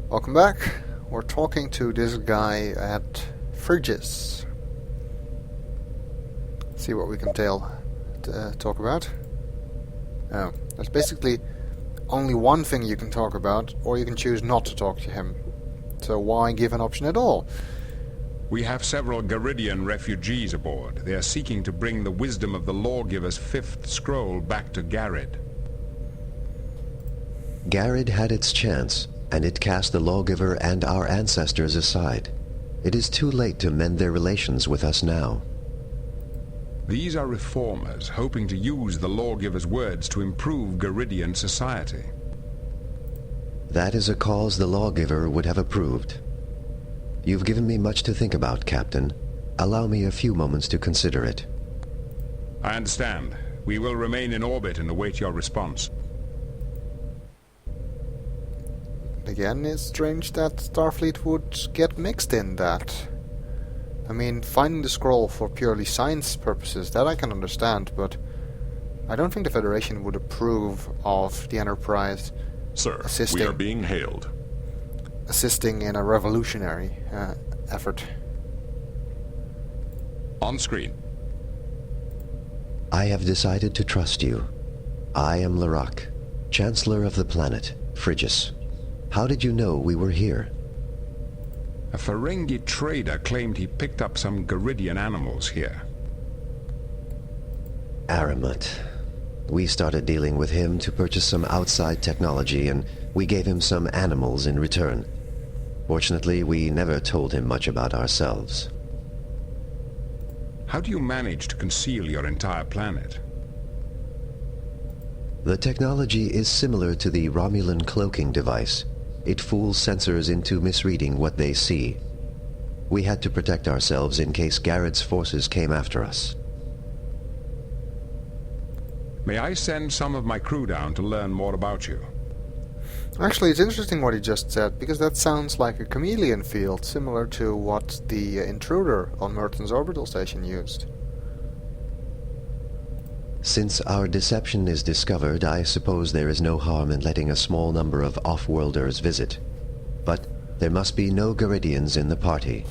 Welcome back. We're talking to this guy at Frigis. See what we can talk about. Oh, there's basically only one thing you can talk about, or you can choose not to talk to him. So why give an option at all? We have several Garidian refugees aboard. They are seeking to bring the wisdom of the lawgiver's fifth scroll back to Garid. Garid had its chance, and it cast the lawgiver and our ancestors aside. It is too late to mend their relations with us now. These are reformers, hoping to use the lawgiver's words to improve Garidian society. That is a cause the lawgiver would have approved. You've given me much to think about, Captain. Allow me a few moments to consider it. I understand. We will remain in orbit and await your response. Again, it's strange that Starfleet would get mixed in that. I mean, finding the scroll for purely science purposes, that I can understand, but I don't think the Federation would approve of the Enterprise we are being hailed. Assisting in a revolutionary effort. On screen. I have decided to trust you. I am Larak, Chancellor of the planet, Frigis. How did you know we were here? A Ferengi trader claimed he picked up some Garidian animals here. Aramut. We started dealing with him to purchase some outside technology, and we gave him some animals in return. Fortunately, we never told him much about ourselves. How do you manage to conceal your entire planet? The technology is similar to the Romulan cloaking device. It fools sensors into misreading what they see. We had to protect ourselves in case Garid's forces came after us. May I send some of my crew down to learn more about you? Actually, it's interesting what he just said, because that sounds like a chameleon field, similar to what the intruder on Merton's orbital station used. Since our deception is discovered, I suppose there is no harm in letting a small number of off-worlders visit. But there must be no Garidians in the party.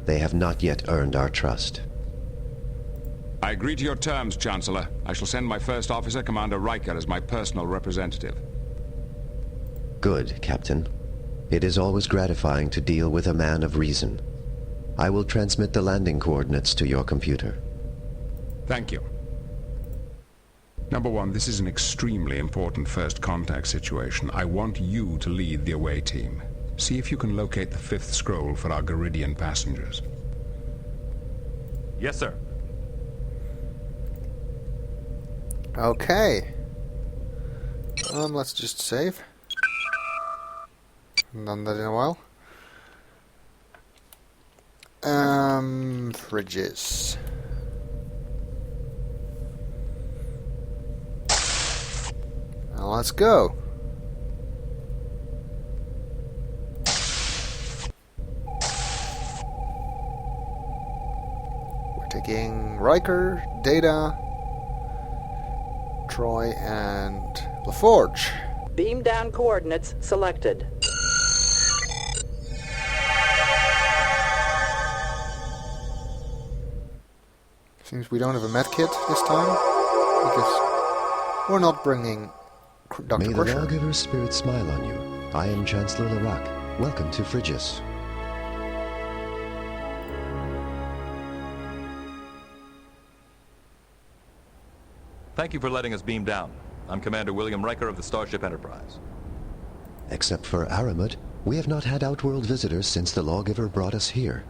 They have not yet earned our trust. I agree to your terms, Chancellor. I shall send my first officer, Commander Riker, as my personal representative. Good, Captain. It is always gratifying to deal with a man of reason. I will transmit the landing coordinates to your computer. Thank you. Number one, this is an extremely important first contact situation. I want you to lead the away team. See if you can locate the fifth scroll for our Garidian passengers. Yes, sir. Okay. Let's just save. Haven't done that in a while. Frigis. Now let's go. We're taking Riker, Data, Troy, and LaForge. Beam down coordinates selected. Seems we don't have a med kit this time, because we're not bringing Dr. May the Crusher. lawgiver's spirit smile on you. I am Chancellor Larak. Welcome to Frigis. Thank you for letting us beam down. I'm Commander William Riker of the Starship Enterprise. Except for Aramut, we have not had outworld visitors since the lawgiver brought us here.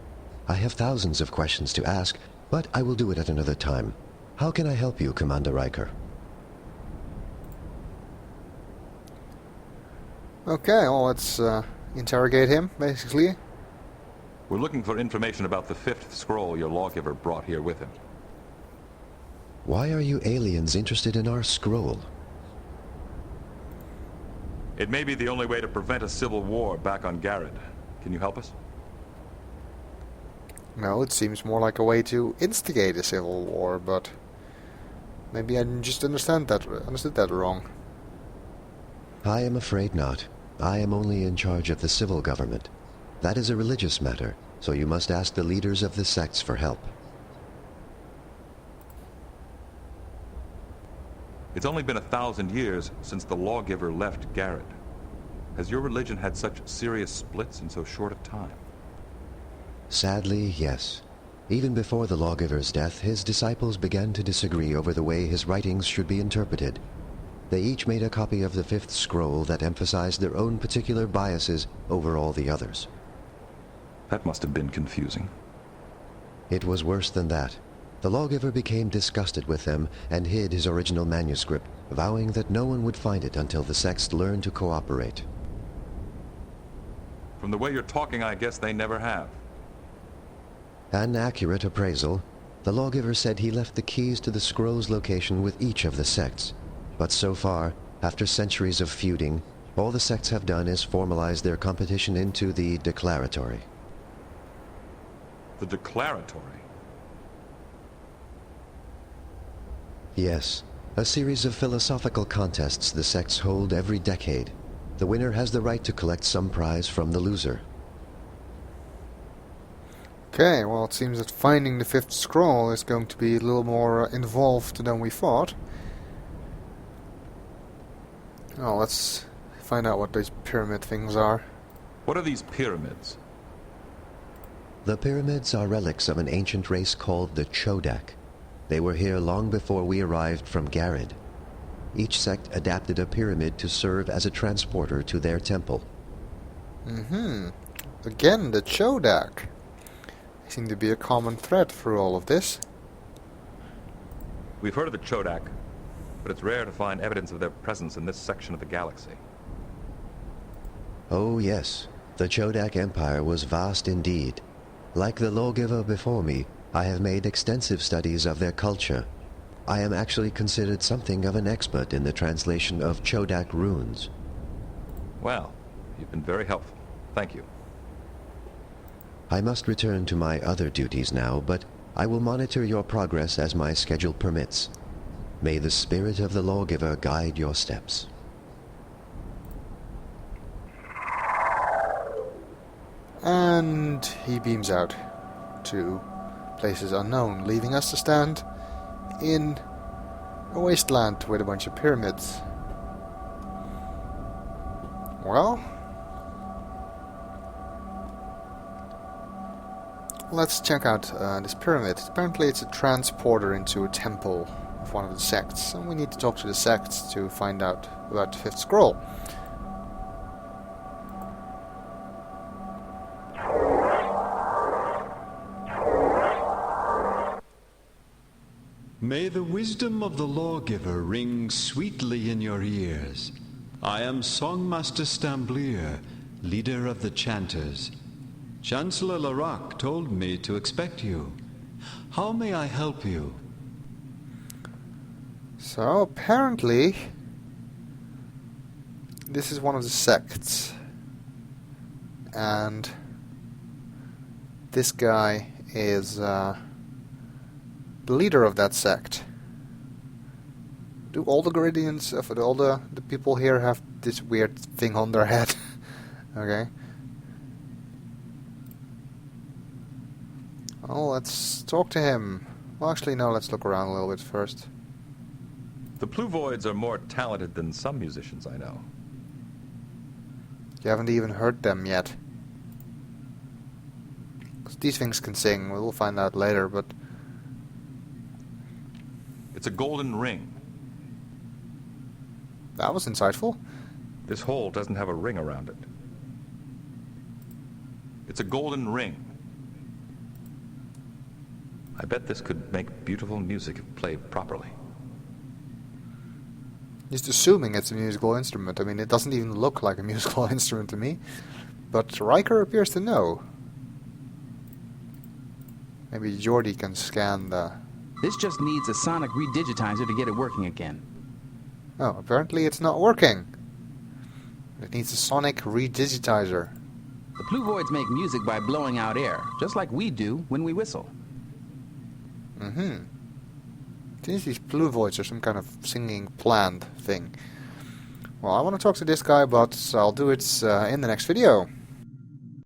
I have thousands of questions to ask, but I will do it at another time. How can I help you, Commander Riker? Okay, well, let's interrogate him, basically. We're looking for information about the fifth scroll your lawgiver brought here with him. Why are you aliens interested in our scroll? It may be the only way to prevent a civil war back on Garid. Can you help us? No, it seems more like a way to instigate a civil war, but maybe I just understood that wrong. I am afraid not. I am only in charge of the civil government. That is a religious matter, so you must ask the leaders of the sects for help. It's only been 1,000 years since the lawgiver left Garrett. Has your religion had such serious splits in so short a time? Sadly, yes. Even before the lawgiver's death, his disciples began to disagree over the way his writings should be interpreted. They each made a copy of the fifth scroll that emphasized their own particular biases over all the others. That must have been confusing. It was worse than that. The lawgiver became disgusted with them and hid his original manuscript, vowing that no one would find it until the sects learned to cooperate. From the way you're talking, I guess they never have. An accurate appraisal. The lawgiver said he left the keys to the scroll's location with each of the sects. But so far, after centuries of feuding, all the sects have done is formalize their competition into the declaratory. The declaratory? Yes, a series of philosophical contests the sects hold every decade. The winner has the right to collect some prize from the loser. Okay, well, it seems that finding the fifth scroll is going to be a little more involved than we thought. Oh, let's find out what these pyramid things are. What are these pyramids? The pyramids are relics of an ancient race called the Chodak. They were here long before we arrived from Garrett. Each sect adapted a pyramid to serve as a transporter to their temple. Again, the Chodak. They seem to be a common thread through all of this. We've heard of the Chodak, but it's rare to find evidence of their presence in this section of the galaxy. Oh yes, the Chodak Empire was vast indeed. Like the lawgiver before me, I have made extensive studies of their culture. I am actually considered something of an expert in the translation of Chodak runes. Well, you've been very helpful. Thank you. I must return to my other duties now, but I will monitor your progress as my schedule permits. May the spirit of the lawgiver guide your steps. And he beams out to places unknown, leaving us to stand in a wasteland with a bunch of pyramids. Well, let's check out this pyramid. Apparently it's a transporter into a temple of one of the sects, and we need to talk to the sects to find out about the fifth scroll. May the wisdom of the lawgiver ring sweetly in your ears. I am Songmaster Stamblier, leader of the chanters. Chancellor Larak told me to expect you. How may I help you? So, apparently, this is one of the sects. And this guy is the leader of that sect. Do all the Geridians, all the people here have this weird thing on their head? Okay. Well, let's talk to him. Well, actually, no, let's look around a little bit first. The Pluvoids are more talented than some musicians I know. You haven't even heard them yet. 'Cause these things can sing. We'll find out later, but... It's a golden ring. That was insightful. This hole doesn't have a ring around it. It's a golden ring. I bet this could make beautiful music if played properly. Just assuming it's a musical instrument. I mean, it doesn't even look like a musical instrument to me. But Riker appears to know. Maybe Geordi can scan the... This just needs a sonic redigitizer to get it working again. Oh, apparently it's not working. It needs a sonic redigitizer. The Pluvoids make music by blowing out air, just like we do when we whistle. Seems these Pluvoids are some kind of singing plant thing. Well, I want to talk to this guy, but I'll do it in the next video.